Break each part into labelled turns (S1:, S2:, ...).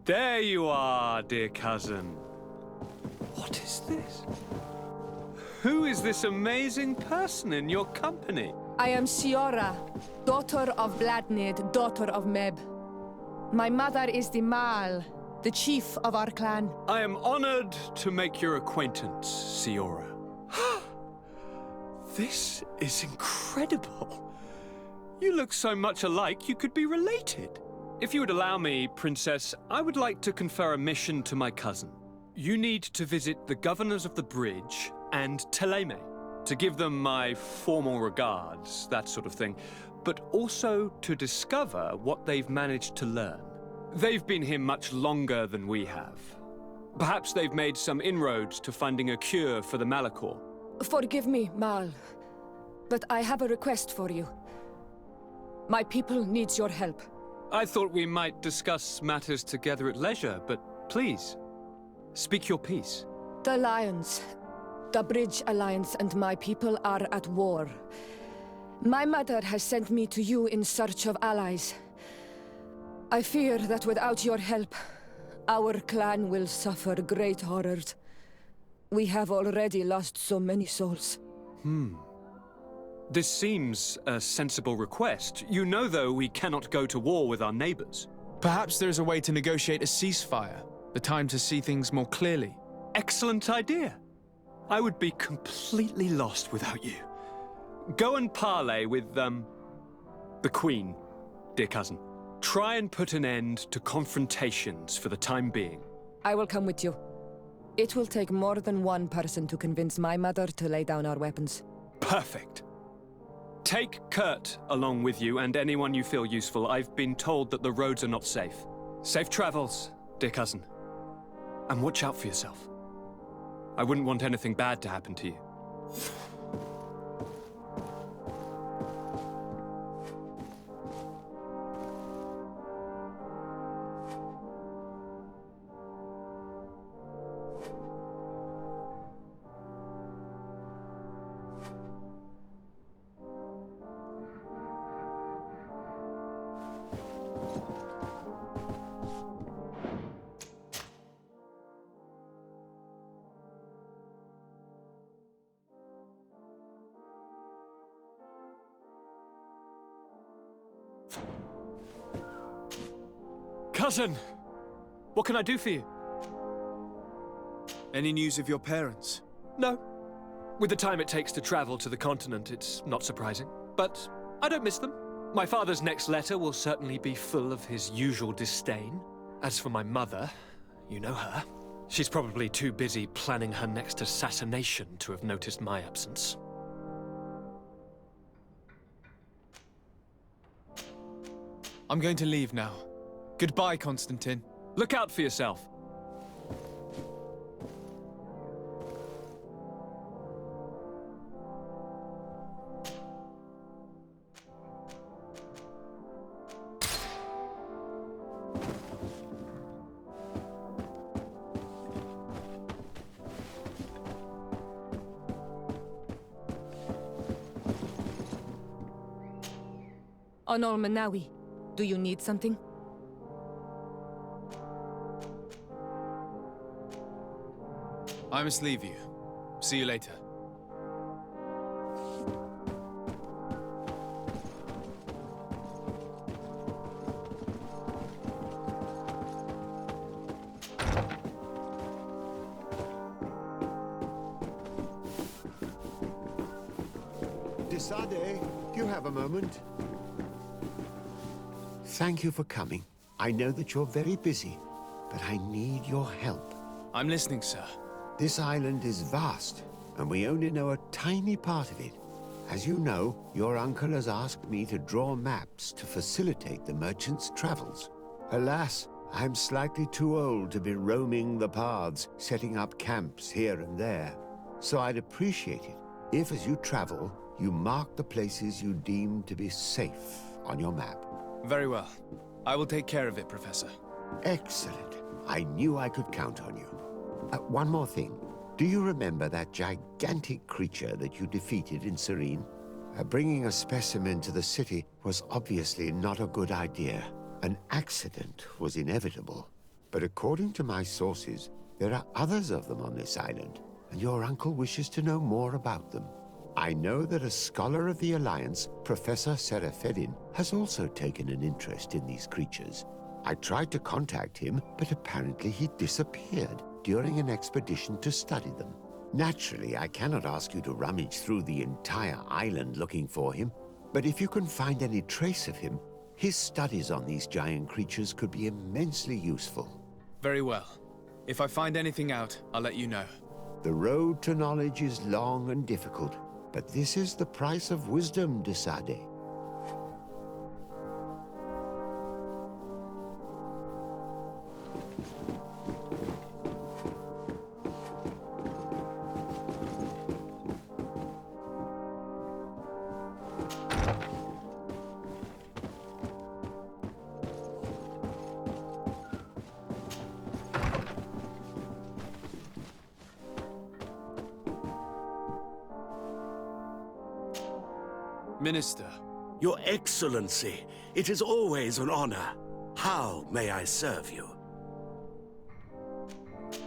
S1: There you are, dear cousin. What is this? Who is this amazing person in your company?
S2: I am Siora, daughter of Bladnid, daughter of Meb. My mother is the Mal, the chief of our clan.
S1: I am honored to make your acquaintance, Siora. This is incredible. You look so much alike you could be related. If you would allow me, Princess, I would like to confer a mission to my cousin. You need to visit the governors of the bridge and Teleme to give them my formal regards, that sort of thing, but also to discover what they've managed to learn. They've been here much longer than we have. Perhaps they've made some inroads to finding a cure for the Malachor.
S2: Forgive me, Mal, but I have a request for you. My people needs your help.
S1: I thought we might discuss matters together at leisure, but please, speak your piece.
S2: The Lions, the Bridge Alliance and my people are at war. My mother has sent me to you in search of allies. I fear that without your help, our clan will suffer great horrors. We have already lost so many souls.
S1: This seems a sensible request. You know, though, we cannot go to war with our neighbors.
S3: Perhaps there is a way to negotiate a ceasefire, the time to see things more clearly.
S1: Excellent idea. I would be completely lost without you. Go and parley with, the Queen, dear cousin. Try and put an end to confrontations for the time being.
S2: I will come with you. It will take more than one person to convince my mother to lay down our weapons.
S1: Perfect. Take Kurt along with you and anyone you feel useful. I've been told that the roads are not safe. Safe travels, dear cousin. And watch out for yourself. I wouldn't want anything bad to happen to you. Cousin! What can I do for you?
S3: Any news of your parents?
S1: No. With the time it takes to travel to the continent, it's not surprising. But I don't miss them. My father's next letter will certainly be full of his usual disdain. As for my mother, you know her. She's probably too busy planning her next assassination to have noticed my absence.
S3: I'm going to leave now. Goodbye, Constantine.
S1: Look out for yourself.
S2: Onol Manawi, do you need something?
S3: I must leave you. See you later.
S4: Desade, do you have a moment? Thank you for coming. I know that you're very busy, but I need your help.
S3: I'm listening, sir.
S4: This island is vast, and we only know a tiny part of it. As you know, your uncle has asked me to draw maps to facilitate the merchants' travels. Alas, I'm slightly too old to be roaming the paths, setting up camps here and there. So I'd appreciate it if, as you travel, you mark the places you deem to be safe on your map.
S3: Very well. I will take care of it, Professor.
S4: Excellent. I knew I could count on you. One more thing. Do you remember that gigantic creature that you defeated in Serene? Bringing a specimen to the city was obviously not a good idea. An accident was inevitable. But according to my sources, there are others of them on this island, and your uncle wishes to know more about them. I know that a scholar of the Alliance, Professor Serafedin, has also taken an interest in these creatures. I tried to contact him, but apparently he disappeared during an expedition to study them. Naturally, I cannot ask you to rummage through the entire island looking for him, but if you can find any trace of him, his studies on these giant creatures could be immensely useful.
S3: Very well. If I find anything out, I'll let you know.
S4: The road to knowledge is long and difficult, but this is the price of wisdom, de Sade.
S3: Minister.
S5: Your Excellency, it is always an honor. How may I serve you?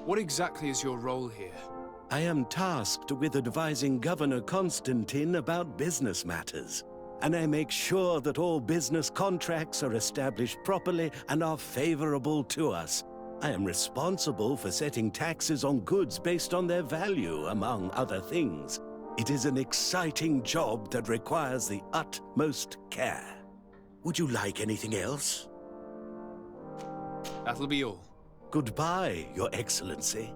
S3: What exactly is your role here?
S5: I am tasked with advising Governor Constantine about business matters, and I make sure that all business contracts are established properly and are favorable to us. I am responsible for setting taxes on goods based on their value, among other things. It is an exciting job that requires the utmost care. Would you like anything else?
S3: That'll be all.
S5: Goodbye, Your Excellency.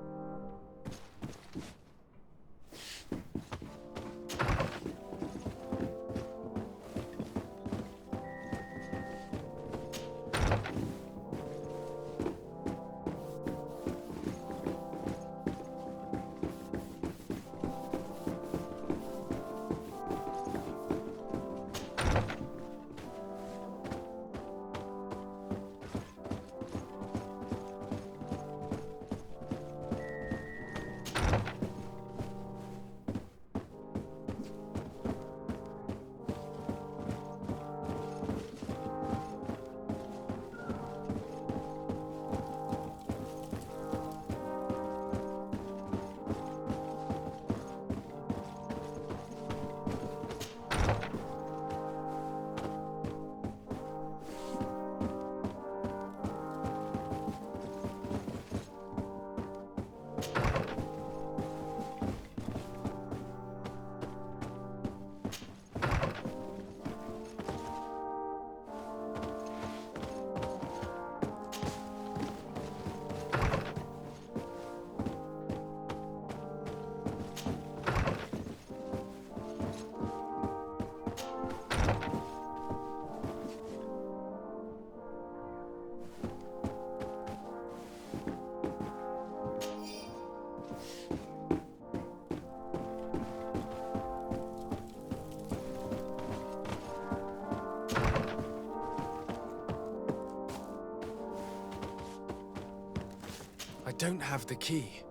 S3: I don't have the key.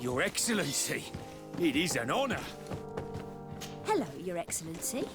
S6: Your Excellency, it is an honor.
S7: Hello, Your Excellency.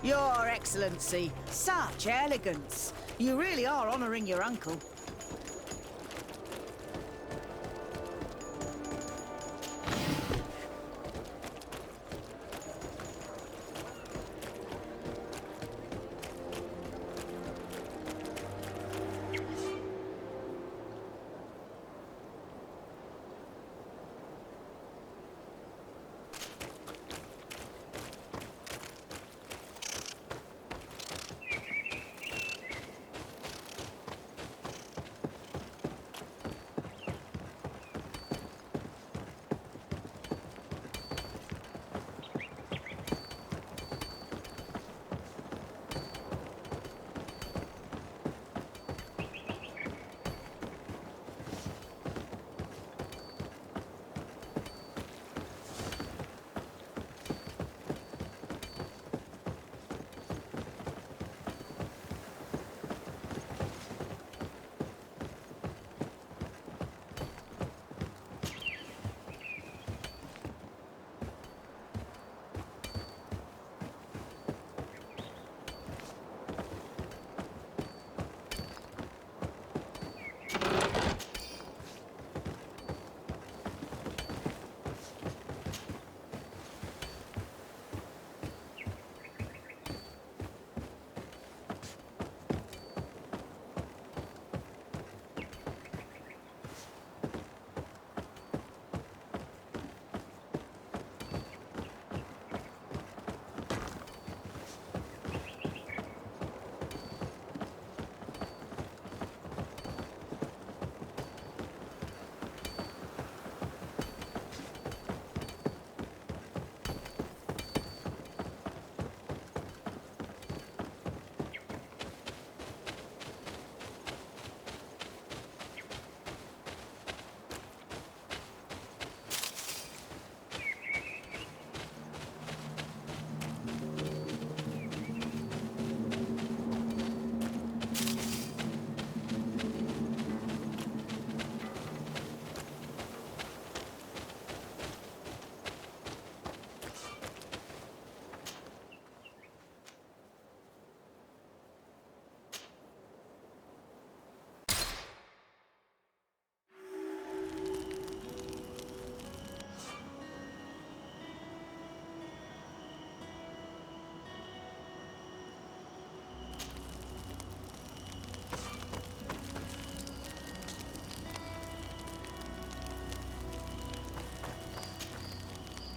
S8: Your Excellency, such elegance. You really are honouring your uncle.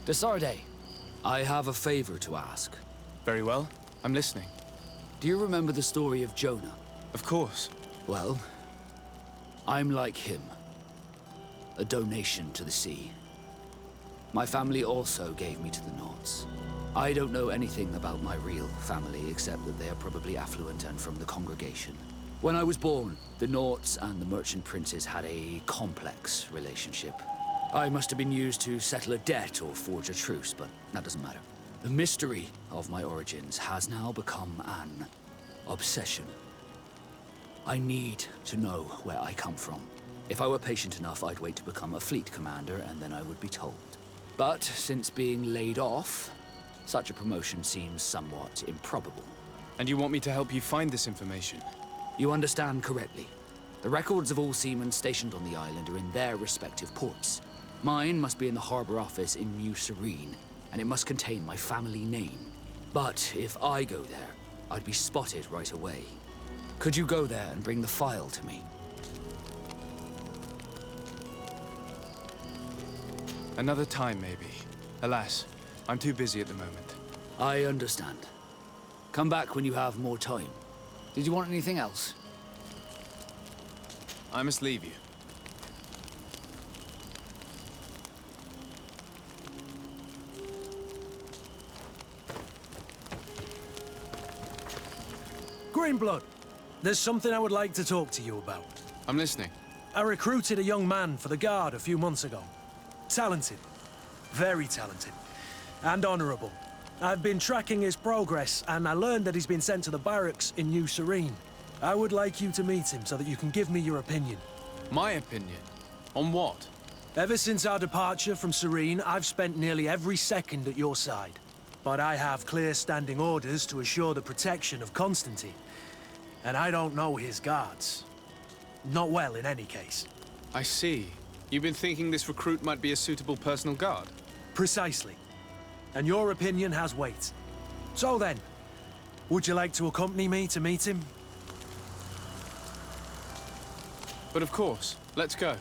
S9: Desarde, I have a favor to ask.
S3: Very well. I'm listening.
S9: Do you remember the story of Jonah?
S3: Of course.
S9: Well, I'm like him. A donation to the sea. My family also gave me to the Nords. I don't know anything about my real family, except that they are probably affluent and from the congregation. When I was born, the Nords and the merchant princes had a complex relationship. I must have been used to settle a debt or forge a truce, but that doesn't matter. The mystery of my origins has now become an obsession. I need to know where I come from. If I were patient enough, I'd wait to become a fleet commander, and then I would be told. But since being laid off, such a promotion seems somewhat improbable.
S3: And you want me to help you find this information?
S9: You understand correctly. The records of all seamen stationed on the island are in their respective ports. Mine must be in the harbor office in New Serene, and it must contain my family name. But if I go there, I'd be spotted right away. Could you go there and bring the file to me?
S3: Another time, maybe. Alas, I'm too busy at the moment.
S9: I understand. Come back when you have more time. Did you want anything else?
S3: I must leave you.
S10: Greenblood, there's something I would like to talk to you about.
S3: I'm listening.
S10: I recruited a young man for the Guard a few months ago. Talented. Very talented. And honorable. I've been tracking his progress, and I learned that he's been sent to the barracks in New Serene. I would like you to meet him so that you can give me your opinion.
S3: My opinion? On what?
S10: Ever since our departure from Serene, I've spent nearly every second at your side. But I have clear standing orders to assure the protection of Constantine. And I don't know his guards. Not well, in any case.
S3: I see. You've been thinking this recruit might be a suitable personal guard?
S10: Precisely. And your opinion has weight. So then, would you like to accompany me to meet him?
S3: But of course. Let's go.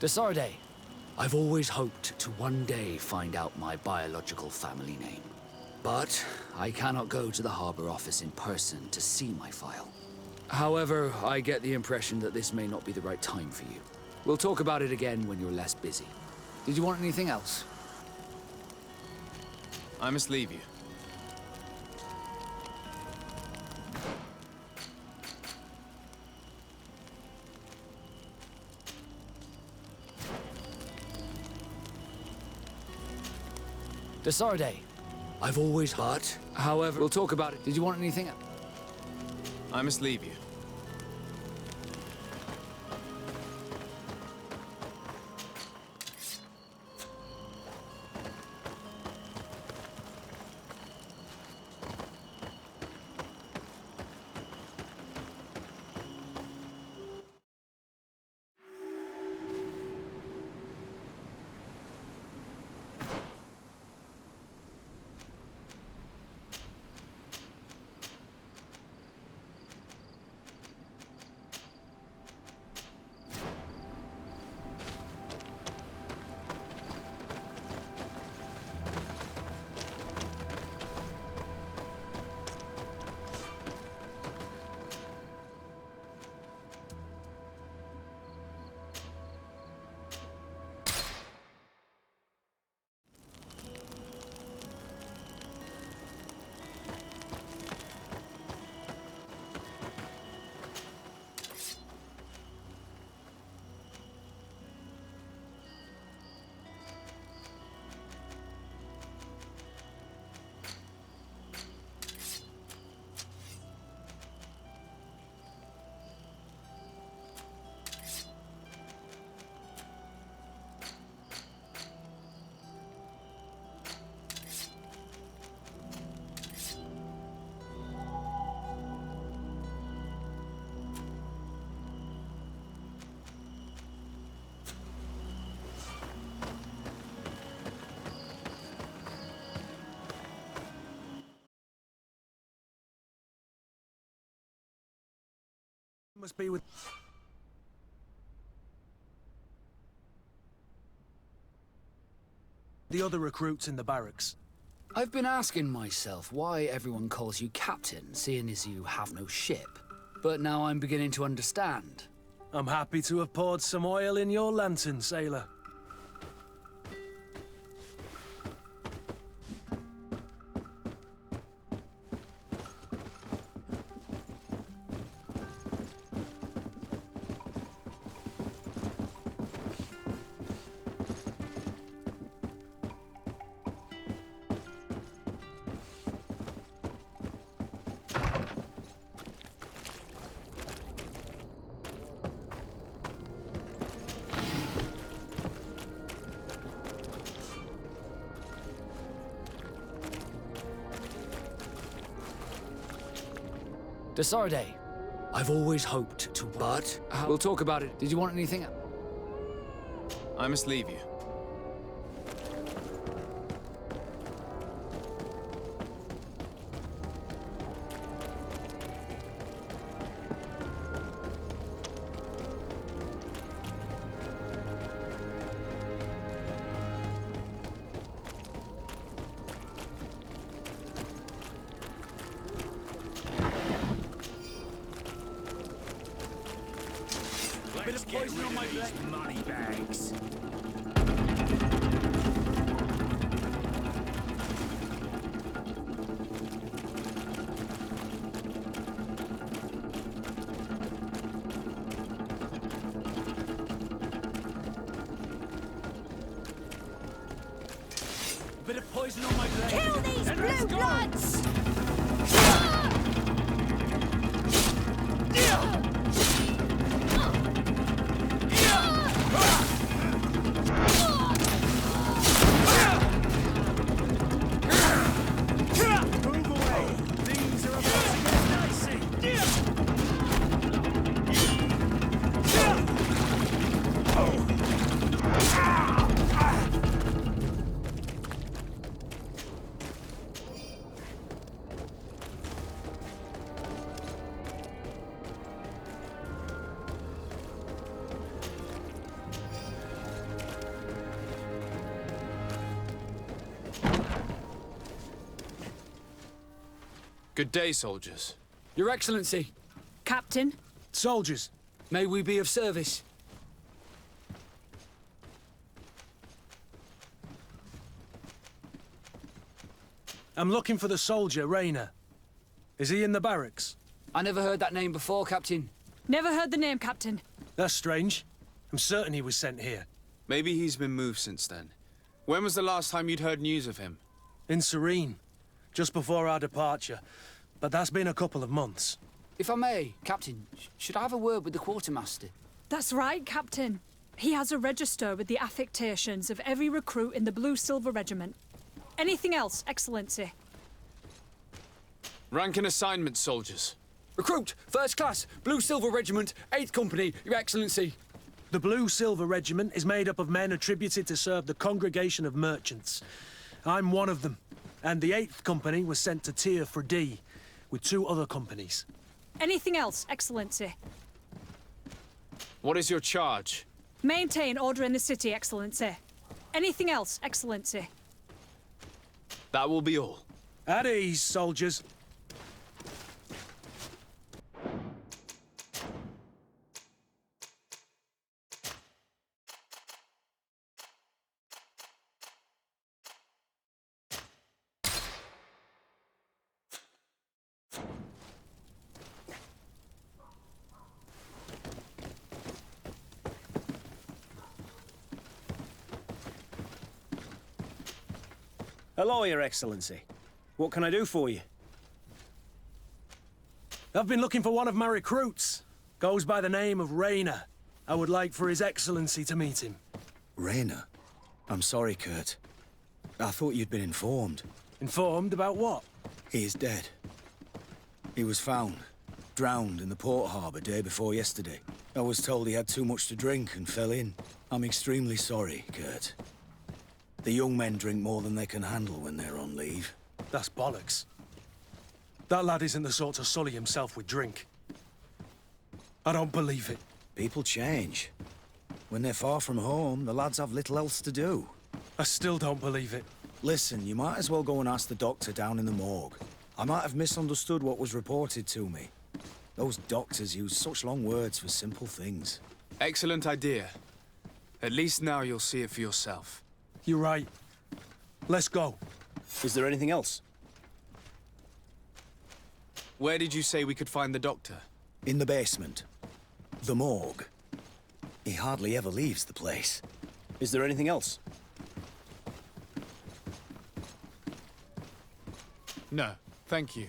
S9: Desarde, I've always hoped to one day find out my biological family name. But I cannot go to the harbor office in person to see my file. However, I get the impression that this may not be the right time for you. We'll talk about it again when you're less busy. Did you want anything else?
S3: I must leave you.
S9: Desarde, I've always... But, however... We'll talk about it. Did you want anything else?
S3: I must leave you.
S10: Must be with... the other recruits in the barracks.
S9: I've been asking myself why everyone calls you Captain, seeing as you have no ship. But now I'm beginning to understand.
S10: I'm happy to have poured some oil in your lantern, sailor.
S9: Desarde, I've always hoped to... But... We'll talk about it. Did you want anything?
S3: I must leave you.
S6: Let's get rid of these money bags. A bit of poison on my blade.
S7: Kill these
S6: And let's
S7: blue
S6: go.
S7: bloods!
S3: Good day, soldiers.
S9: Your Excellency,
S7: Captain,
S10: Soldiers,
S9: may we be of service?
S10: I'm looking for the soldier, Reiner. Is he in the barracks?
S9: I never heard that name before, Captain.
S7: never heard the name, Captain.
S10: That's strange. I'm certain he was sent here.
S3: Maybe he's been moved since then. When was the last time you'd heard news of him?
S10: In Serene, just before our departure. But that's been a couple of months.
S9: If I may, Captain, should I have a word with the quartermaster?
S7: That's right, Captain. He has a register with the affectations of every recruit in the Blue-Silver Regiment. Anything else, Excellency?
S3: Rank and assignment, soldiers.
S9: Recruit, First Class, Blue-Silver Regiment, 8th Company, Your Excellency.
S10: The Blue-Silver Regiment is made up of men attributed to serve the Congregation of Merchants. I'm one of them, and the 8th Company was sent to Tier for D, with 2 other companies.
S7: Anything else, Excellency?
S3: What is your charge?
S7: Maintain order in the city, Excellency. Anything else, Excellency?
S3: That will be all.
S10: At ease, soldiers.
S11: Hello, Your Excellency. What can I do for you?
S10: I've been looking for one of my recruits. Goes by the name of Reiner. I would like for His Excellency to meet him.
S11: Reiner? I'm sorry, Kurt. I thought you'd been informed.
S10: Informed about what?
S11: He is dead. He was found, drowned in the port harbour day before yesterday. I was told he had too much to drink and fell in. I'm extremely sorry, Kurt. The young men drink more than they can handle when they're on leave.
S10: That's bollocks. That lad isn't the sort to sully himself with drink. I don't believe it.
S11: People change. When they're far from home, the lads have little else to do.
S10: I still don't believe it.
S11: Listen, you might as well go and ask the doctor down in the morgue. I might have misunderstood what was reported to me. Those doctors use such long words for simple things.
S3: Excellent idea. At least now you'll see it for yourself.
S10: You're right. Let's go.
S12: Is there anything else?
S3: Where did you say we could find the doctor?
S11: In the basement. The morgue. He hardly ever leaves the place.
S12: Is there anything else?
S3: No, thank you.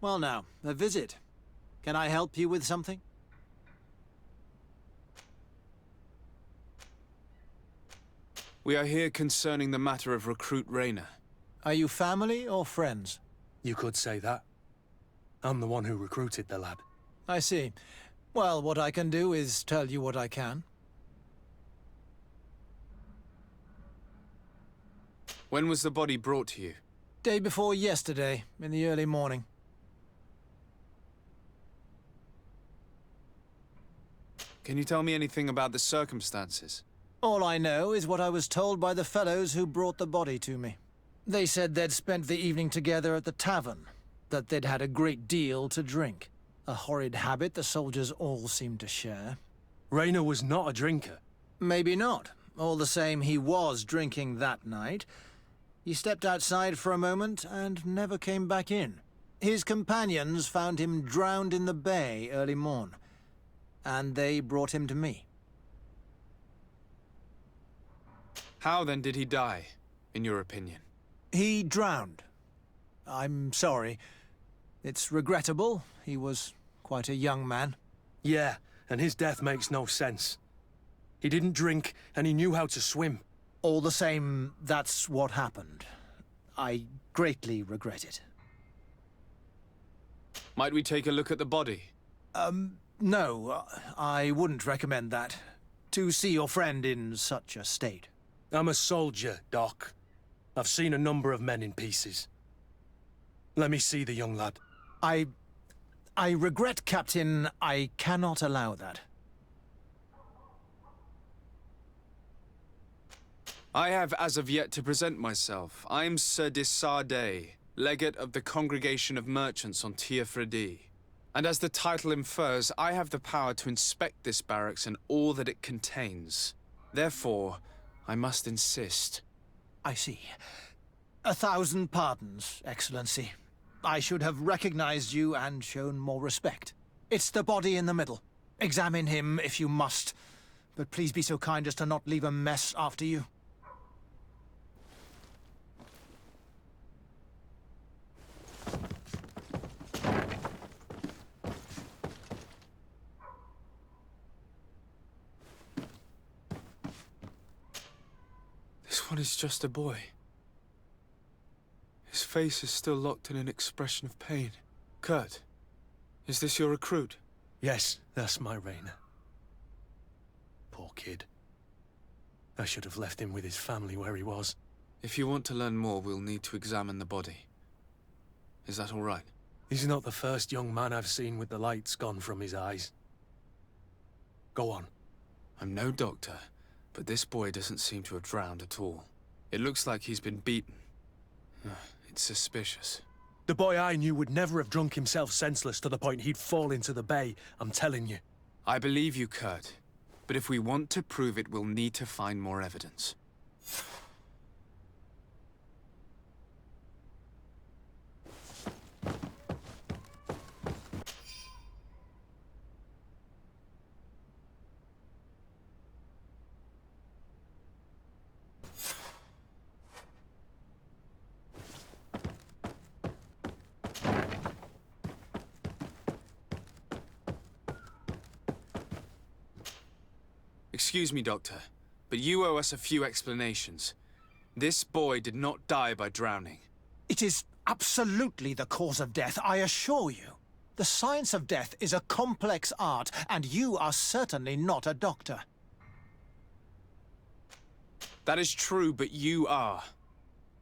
S13: Well now, a visit. Can I help you with something?
S3: We are here concerning the matter of recruit Reiner.
S13: Are you family or friends?
S10: You could say that. I'm the one who recruited the lad.
S13: I see. Well, what I can do is tell you what I can.
S3: When was the body brought to you?
S13: Day before yesterday, in the early morning.
S3: Can you tell me anything about the circumstances?
S13: All I know is what I was told by the fellows who brought the body to me. They said they'd spent the evening together at the tavern, that they'd had a great deal to drink. A horrid habit the soldiers all seemed to share.
S10: Reiner was not a drinker.
S13: Maybe not. All the same, he was drinking that night. He stepped outside for a moment and never came back in. His companions found him drowned in the bay early morn, and they brought him to me.
S3: How then did he die, in your opinion?
S13: He drowned. I'm sorry. It's regrettable. He was quite a young man.
S10: Yeah, and his death makes no sense. He didn't drink, and he knew how to swim.
S13: All the same, that's what happened. I greatly regret it.
S3: Might we take a look at the body?
S13: No, I wouldn't recommend that. To see your friend in such a state.
S10: I'm a soldier, Doc. I've seen a number of men in pieces. Let me see the young lad.
S13: I regret, Captain. I cannot allow that.
S3: I have as of yet to present myself. I'm Sir Desardet, legate of the Congregation of Merchants on Tiafredi. And as the title infers, I have the power to inspect this barracks and all that it contains. Therefore, I must insist.
S13: I see. 1,000 pardons, Excellency. I should have recognized you and shown more respect. It's the body in the middle. Examine him if you must, but please be so kind as to not leave a mess after you.
S3: This one is just a boy. His face is still locked in an expression of pain. Kurt, is this your recruit?
S10: Yes, that's my Reiner. Poor kid. I should have left him with his family where he was.
S3: If you want to learn more, we'll need to examine the body. Is that all right?
S10: He's not the first young man I've seen with the lights gone from his eyes. Go on.
S3: I'm no doctor, but this boy doesn't seem to have drowned at all. It looks like he's been beaten. It's suspicious.
S10: The boy I knew would never have drunk himself senseless to the point he'd fall into the bay, I'm telling you.
S3: I believe you, Kurt. But if we want to prove it, we'll need to find more evidence. Excuse me, Doctor, but you owe us a few explanations. This boy did not die by drowning.
S13: It is absolutely the cause of death, I assure you. The science of death is a complex art, and you are certainly not a doctor.
S3: That is true, but you are.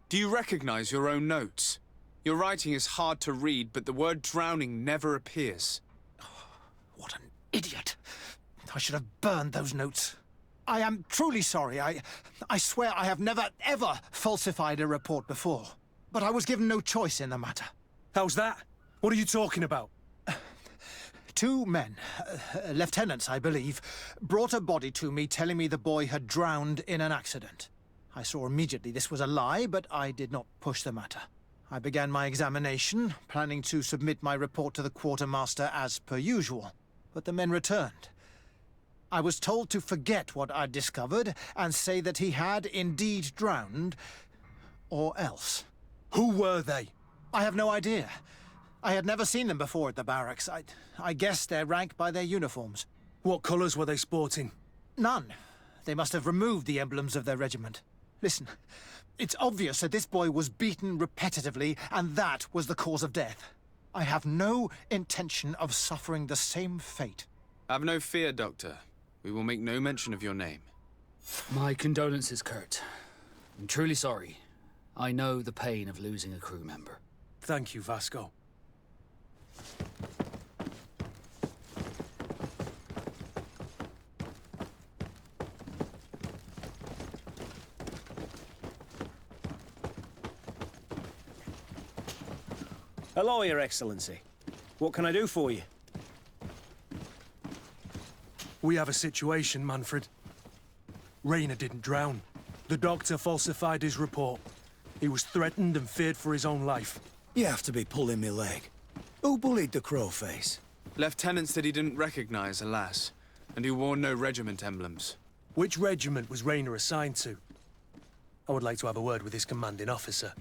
S3: Do you recognize your own notes? Your writing is hard to read, but the word drowning never appears.
S13: What an idiot. I should have burned those notes. I am truly sorry. I swear I have never, ever falsified a report before. But I was given no choice in the matter.
S10: How's that? What are you talking about?
S13: Two men, lieutenants, I believe, brought a body to me telling me the boy had drowned in an accident. I saw immediately this was a lie, but I did not push the matter. I began my examination, planning to submit my report to the quartermaster as per usual. But the men returned. I was told to forget what I'd discovered and say that he had indeed drowned, or else.
S10: Who were they?
S13: I have no idea. I had never seen them before at the barracks. I guessed their rank by their uniforms.
S10: What colours were they sporting?
S13: None. They must have removed the emblems of their regiment. Listen, it's obvious that this boy was beaten repetitively, and that was the cause of death. I have no intention of suffering the same fate.
S3: Have no fear, Doctor. We will make no mention of your name.
S9: My condolences, Kurt. I'm truly sorry. I know the pain of losing a crew member.
S10: Thank you, Vasco.
S12: Hello, Your Excellency. What can I do for you?
S10: We have a situation, Manfred. Reiner didn't drown. The doctor falsified his report. He was threatened and feared for his own life.
S11: You have to be pulling me leg. Who bullied the crowface?
S3: Lieutenants that he didn't recognize, alas, and who wore no regiment emblems.
S10: Which regiment was Reiner assigned to? I would like to have a word with his commanding officer.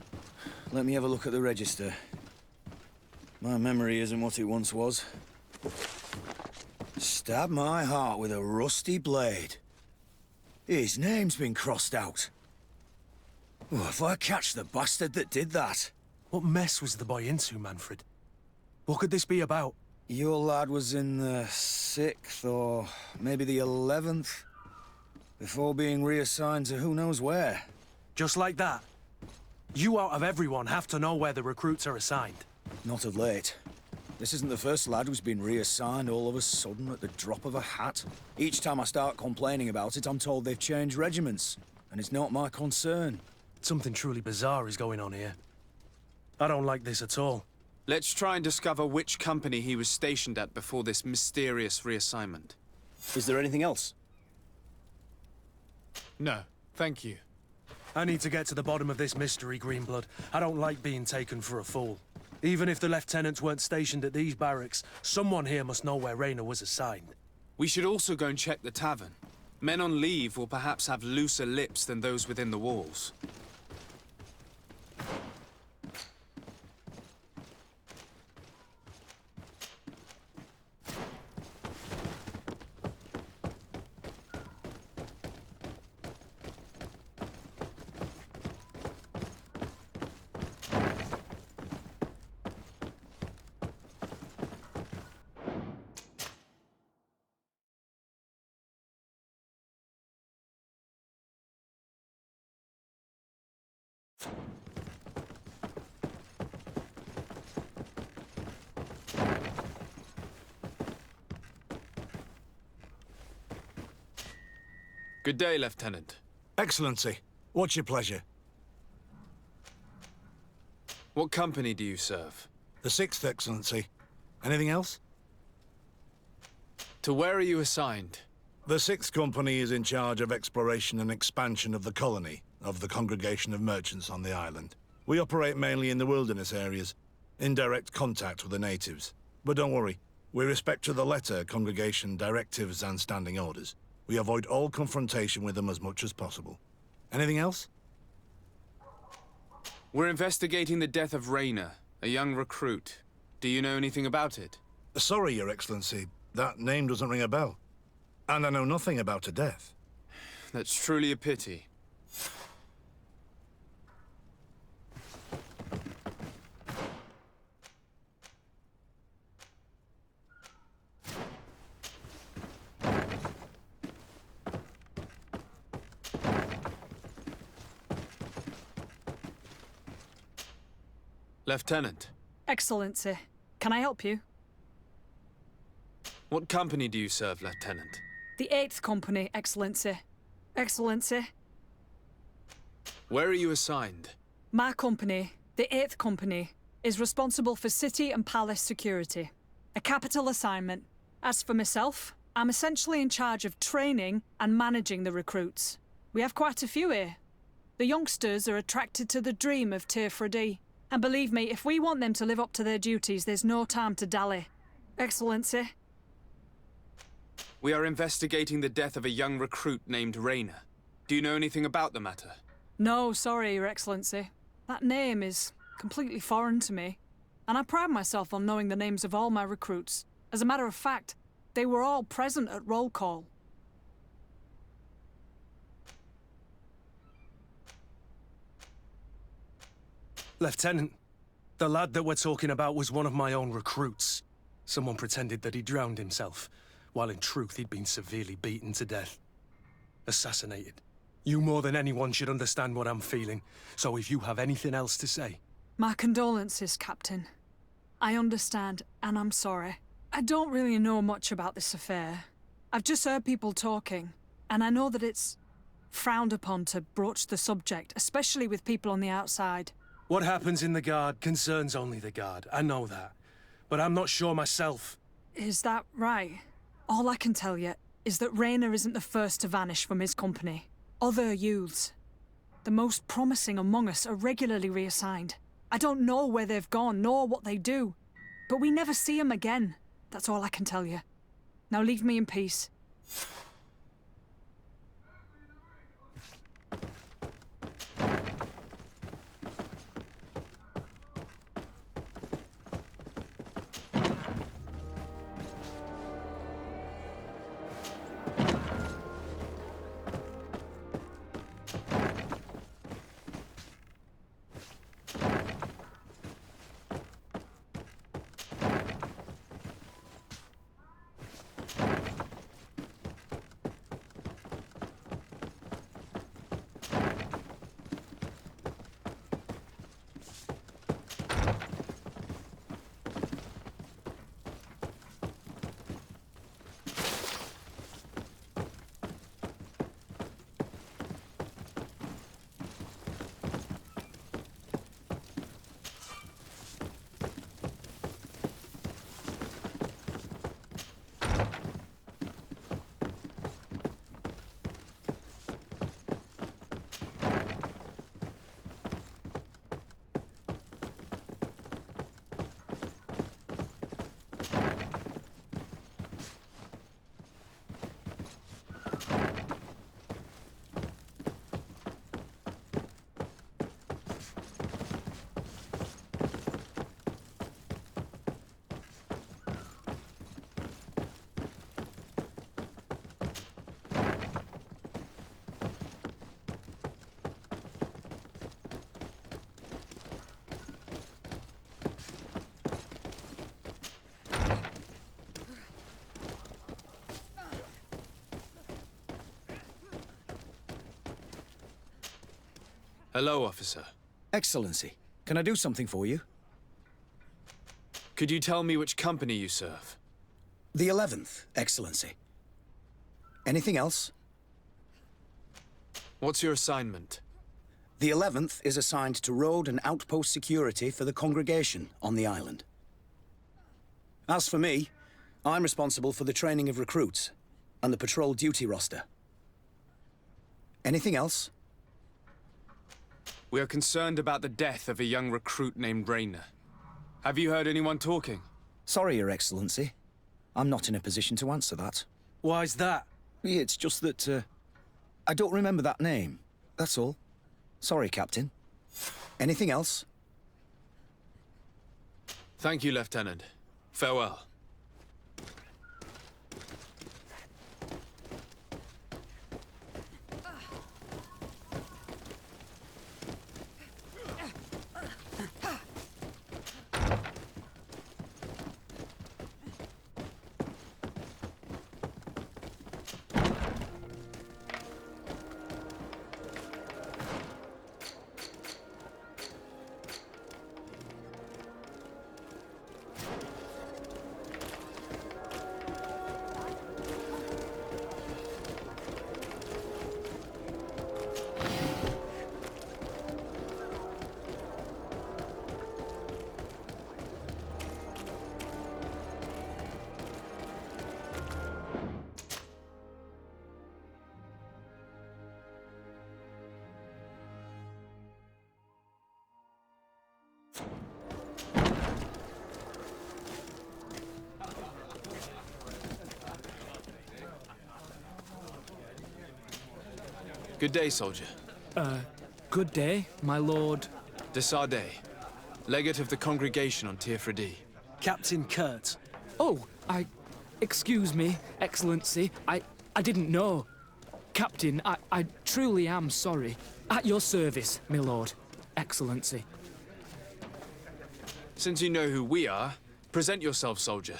S11: Let me have a look at the register. My memory isn't what it once was. Stab my heart with a rusty blade. His name's been crossed out. Oh, if I catch the bastard that did that.
S10: What mess was the boy into, Manfred? What could this be about?
S11: Your lad was in the 6th or maybe the 11th, before being reassigned to who knows where.
S10: Just like that? You out of everyone have to know where the recruits are assigned.
S11: Not of late. This isn't the first lad who's been reassigned all of a sudden at the drop of a hat. Each time I start complaining about it, I'm told they've changed regiments, and it's not my concern.
S10: Something truly bizarre is going on here. I don't like this at all.
S3: Let's try and discover which company he was stationed at before this mysterious reassignment.
S12: Is there anything else?
S3: No, thank you.
S10: I need to get to the bottom of this mystery, Greenblood. I don't like being taken for a fool. Even if the lieutenants weren't stationed at these barracks, someone here must know where Reiner was assigned.
S3: We should also go and check the tavern. Men on leave will perhaps have looser lips than those within the walls. Good day, Lieutenant.
S11: Excellency, what's your pleasure?
S3: What company do you serve?
S11: The 6th, Excellency. Anything else?
S3: To where are you assigned?
S11: The 6th Company is in charge of exploration and expansion of the colony of the Congregation of Merchants on the island. We operate mainly in the wilderness areas, in direct contact with the natives. But don't worry, we respect to the letter Congregation directives and standing orders. We avoid all confrontation with them as much as possible. Anything else?
S3: We're investigating the death of Reiner, a young recruit. Do you know anything about it?
S11: Sorry, Your Excellency. That name doesn't ring a bell. And I know nothing about her death.
S3: That's truly a pity. Lieutenant.
S7: Excellency, can I help you?
S3: What company do you serve, Lieutenant?
S7: The 8th Company, Excellency. Excellency.
S3: Where are you assigned?
S7: My company, the 8th Company, is responsible for city and palace security. A capital assignment. As for myself, I'm essentially in charge of training and managing the recruits. We have quite a few here. The youngsters are attracted to the dream of Teofredi. And believe me, if we want them to live up to their duties, there's no time to dally. Excellency.
S3: We are investigating the death of a young recruit named Reiner. Do you know anything about the matter?
S7: No, sorry, Your Excellency. That name is completely foreign to me. And I pride myself on knowing the names of all my recruits. As a matter of fact, they were all present at roll call.
S10: Lieutenant, the lad that we're talking about was one of my own recruits. Someone pretended that he drowned himself, while in truth he'd been severely beaten to death. Assassinated. You more than anyone should understand what I'm feeling, so if you have anything else to say...
S7: My condolences, Captain. I understand, and I'm sorry. I don't really know much about this affair. I've just heard people talking, and I know that it's frowned upon to broach the subject, especially with people on the outside.
S10: What happens in the Guard concerns only the Guard, I know that. But I'm not sure myself.
S7: Is that right? All I can tell you is that Reiner isn't the first to vanish from his company. Other youths, the most promising among us, are regularly reassigned. I don't know where they've gone, nor what they do. But we never see them again. That's all I can tell you. Now leave me in peace.
S3: Hello, officer.
S11: Excellency, can I do something for you?
S3: Could you tell me which company you serve?
S11: The 11th, Excellency. Anything else?
S3: What's your assignment?
S11: The 11th is assigned to road and outpost security for the congregation on the island. As for me, I'm responsible for the training of recruits and the patrol duty roster. Anything else?
S3: We are concerned about the death of a young recruit named Reiner. Have you heard anyone talking?
S11: Sorry, Your Excellency. I'm not in a position to answer that.
S10: Why's that?
S11: It's just that, I don't remember that name. That's all. Sorry, Captain. Anything else?
S3: Thank you, Lieutenant. Farewell. Good day, soldier.
S14: Good day, my lord.
S3: De Sardet, legate of the congregation on Teofredi.
S10: Captain Kurt.
S14: Oh, excuse me, Excellency. I didn't know. Captain, I truly am sorry. At your service, my lord. Excellency.
S3: Since you know who we are, present yourself, soldier.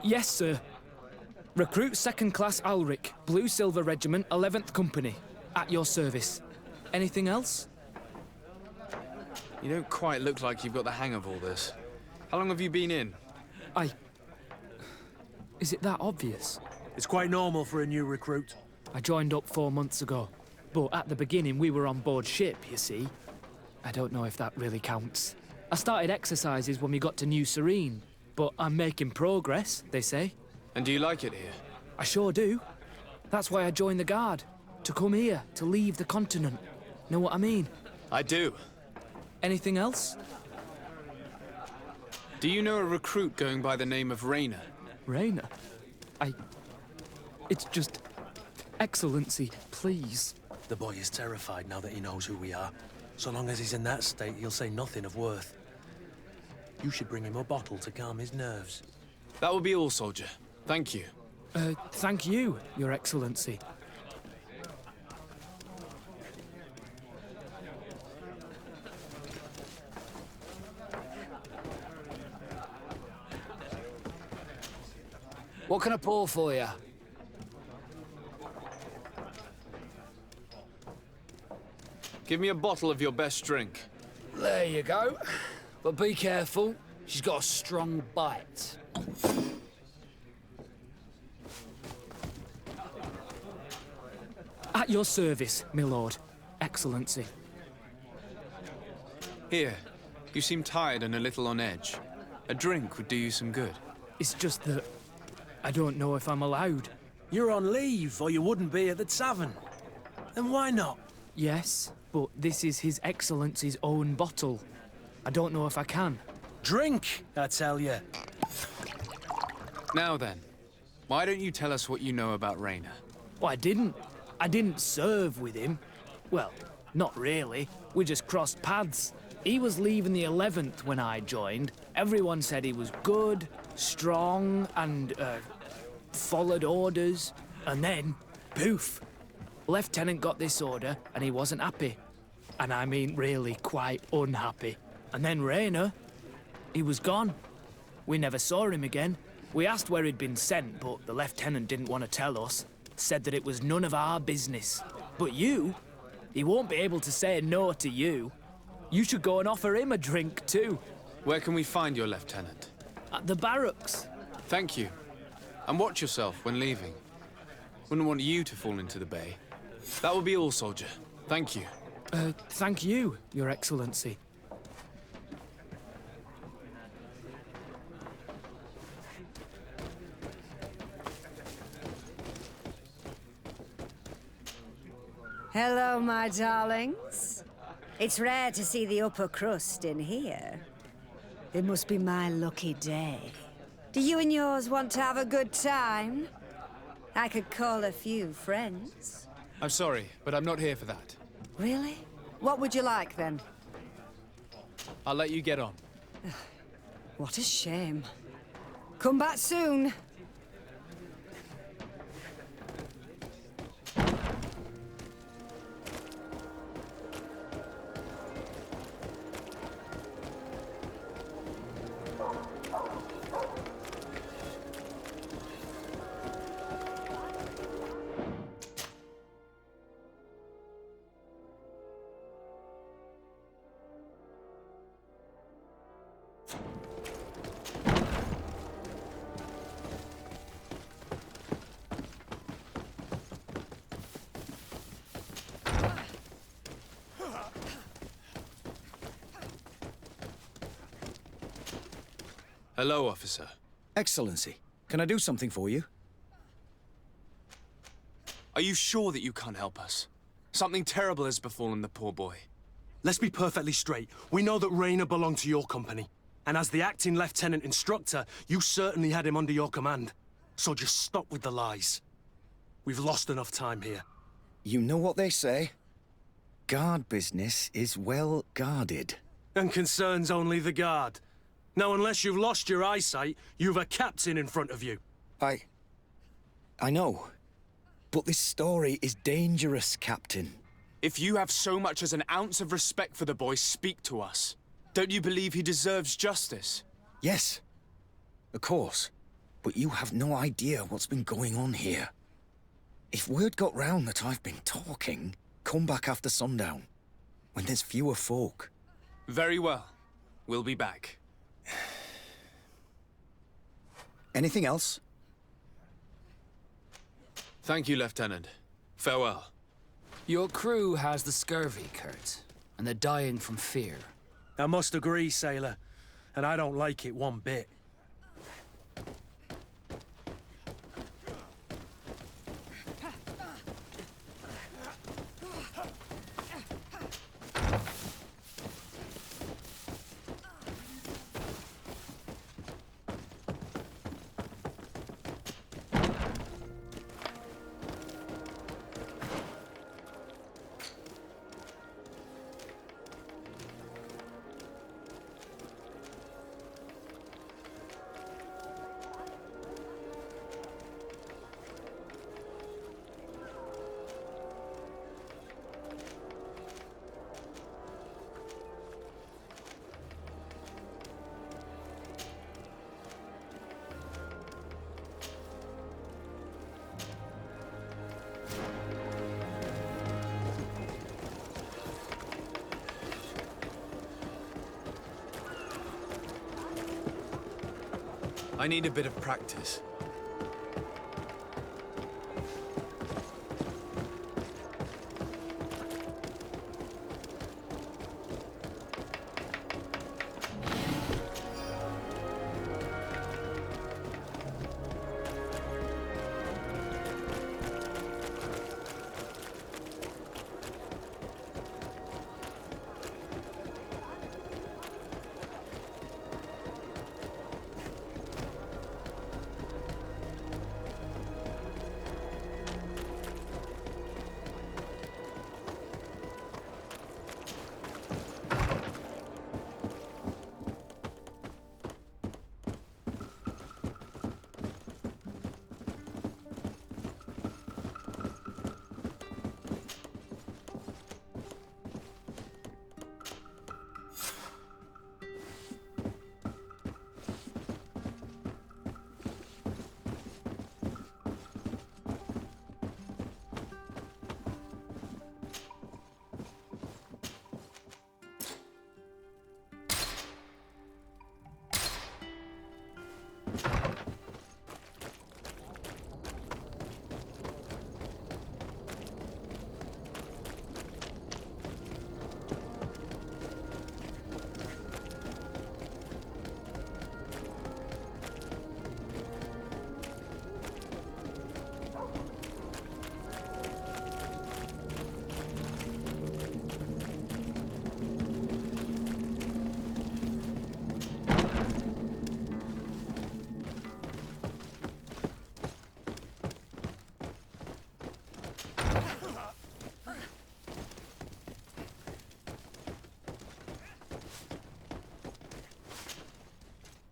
S14: Yes, sir. Recruit 2nd Class Alric, Blue Silver Regiment, 11th Company. At your service. Anything else?
S3: You don't quite look like you've got the hang of all this. How long have you been in?
S14: Is it that obvious?
S10: It's quite normal for a new recruit.
S14: I joined up 4 months ago. But at the beginning, we were on board ship, you see. I don't know if that really counts. I started exercises when we got to New Serene. But I'm making progress, they say.
S3: And do you like it here?
S14: I sure do. That's why I joined the Guard. To come here, to leave the continent. Know what I mean?
S3: I do.
S14: Anything else?
S3: Do you know a recruit going by the name of Reiner?
S14: Reiner? It's just... Excellency, please.
S10: The boy is terrified now that he knows who we are. So long as he's in that state, he'll say nothing of worth. You should bring him a bottle to calm his nerves.
S3: That will be all, soldier. Thank you.
S14: Thank you, Your Excellency.
S9: What can I pour for you?
S3: Give me a bottle of your best drink.
S9: There you go. But be careful. She's got a strong bite.
S14: At your service, my lord. Excellency.
S3: Here. You seem tired and a little on edge. A drink would do you some good.
S14: It's just that... I don't know if I'm allowed.
S10: You're on leave, or you wouldn't be at the tavern. Then why not?
S14: Yes, but this is His Excellency's own bottle. I don't know if I can.
S10: Drink, I tell you.
S3: Now then, why don't you tell us what you know about Reiner?
S14: Well, I didn't serve with him. Well, not really. We just crossed paths. He was leaving the 11th when I joined. Everyone said he was good, strong, and, followed orders. And then, poof. Lieutenant got this order, and he wasn't happy. And I mean really quite unhappy. And then Reiner, he was gone. We never saw him again. We asked where he'd been sent, but the lieutenant didn't want to tell us. Said that it was none of our business. But you He won't be able to say no to you. You should go and offer him a drink too.
S3: Where can we find your lieutenant?
S14: At the barracks.
S3: Thank you. And watch yourself when leaving. Wouldn't want you to fall into the bay. That will be all, soldier. Thank you.
S14: Thank you, Your Excellency.
S15: Hello, my darlings. It's rare to see the upper crust in here. It must be my lucky day. Do you and yours want to have a good time? I could call a few friends.
S3: I'm sorry, but I'm not here for that.
S15: Really? What would you like, then?
S3: I'll let you get on.
S15: What a shame. Come back soon.
S3: Hello, officer.
S11: Excellency, can I do something for you?
S3: Are you sure that you can't help us? Something terrible has befallen the poor boy.
S10: Let's be perfectly straight. We know that Reiner belonged to your company. And as the acting lieutenant instructor, you certainly had him under your command. So just stop with the lies. We've lost enough time here.
S11: You know what they say? Guard business is well guarded.
S10: And concerns only the guard. Now, unless you've lost your eyesight, you've a captain in front of you.
S11: I know. But this story is dangerous, Captain.
S3: If you have so much as an ounce of respect for the boy, speak to us. Don't you believe he deserves justice?
S11: Yes, of course. But you have no idea what's been going on here. If word got round that I've been talking, come back after sundown, when there's fewer folk.
S3: Very well. We'll be back.
S11: Anything else?
S3: Thank you, Lieutenant. Farewell.
S9: Your crew has the scurvy, Kurt, and they're dying from fear.
S10: I must agree, sailor. And I don't like it one bit.
S3: I need a bit of practice.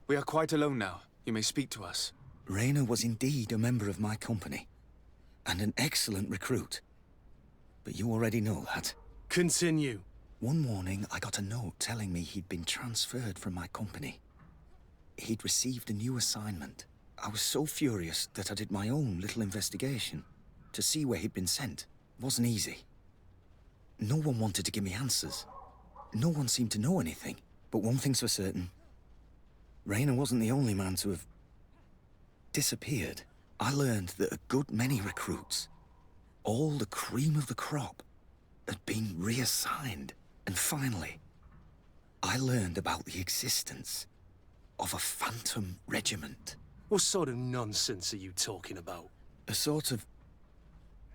S3: We are quite alone now. You may speak to us.
S11: Reiner was indeed a member of my company, and an excellent recruit. But you already know that.
S10: Continue.
S11: One morning, I got a note telling me he'd been transferred from my company. He'd received a new assignment. I was so furious that I did my own little investigation to see where he'd been sent. It wasn't easy. No one wanted to give me answers. No one seemed to know anything. But one thing's for certain. Reiner wasn't the only man to have disappeared. I learned that a good many recruits, all the cream of the crop, had been reassigned. And finally, I learned about the existence of a phantom regiment.
S10: What sort of nonsense are you talking about?
S11: A sort of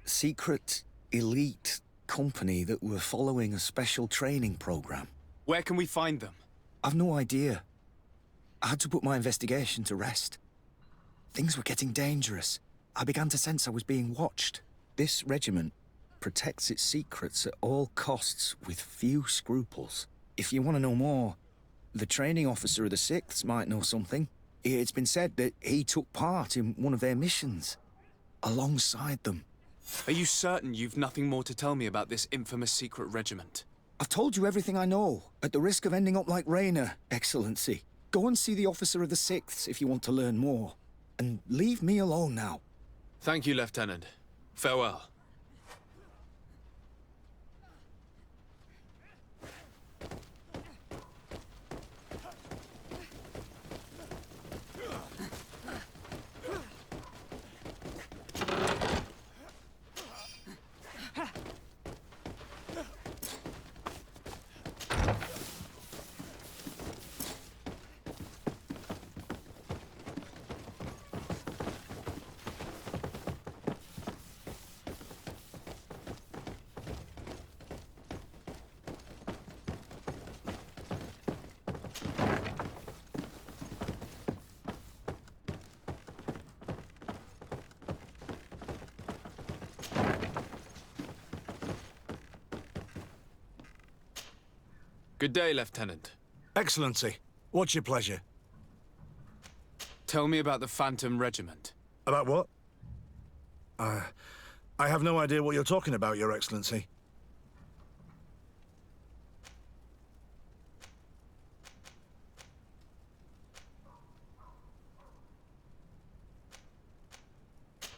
S11: secret, elite company that were following a special training program.
S3: Where can we find them?
S11: I've no idea. I had to put my investigation to rest. Things were getting dangerous. I began to sense I was being watched. This regiment protects its secrets at all costs with few scruples. If you want to know more, the training officer of the 6th might know something. It's been said that he took part in one of their missions, alongside them.
S3: Are you certain you've nothing more to tell me about this infamous secret regiment?
S11: I've told you everything I know, at the risk of ending up like Reiner, Excellency. Go and see the officer of the 6th if you want to learn more. And leave me alone now.
S3: Thank you, Lieutenant. Farewell. Good day, Lieutenant.
S16: Excellency, what's your pleasure?
S3: Tell me about the Phantom Regiment.
S16: About what? I have no idea what you're talking about, Your Excellency.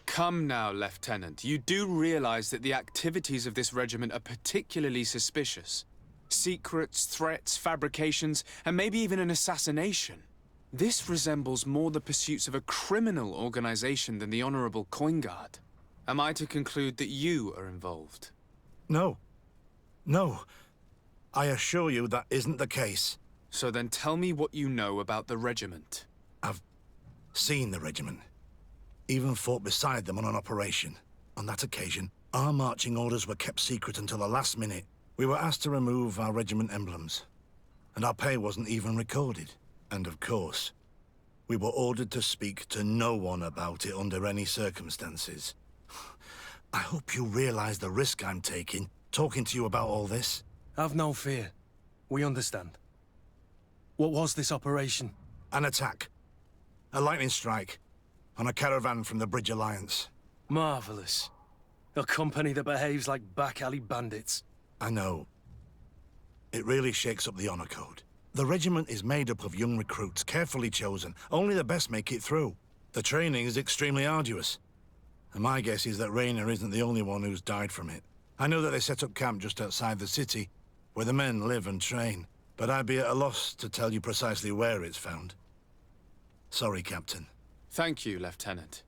S3: Come now, Lieutenant. You do realize that the activities of this regiment are particularly suspicious. Secrets, threats, fabrications, and maybe even an assassination. This resembles more the pursuits of a criminal organization than the Honorable Coin Guard. Am I to conclude that you are involved?
S16: No. No. I assure you that isn't the case.
S3: So then tell me what you know about the regiment.
S16: I've seen the regiment. Even fought beside them on an operation. On that occasion, our marching orders were kept secret until the last minute. We were asked to remove our regiment emblems, and our pay wasn't even recorded. And of course, we were ordered to speak to no one about it under any circumstances. I hope you realize the risk I'm taking, talking to you about all this.
S10: Have no fear. We understand. What was this operation?
S16: An attack. A lightning strike. On a caravan from the Bridge Alliance.
S10: Marvelous. A company that behaves like back-alley bandits.
S16: I know. It really shakes up the honor code. The regiment is made up of young recruits, carefully chosen. Only the best make it through. The training is extremely arduous. And my guess is that Reiner isn't the only one who's died from it. I know that they set up camp just outside the city, where the men live and train. But I'd be at a loss to tell you precisely where it's found. Sorry, Captain.
S3: Thank you, Lieutenant.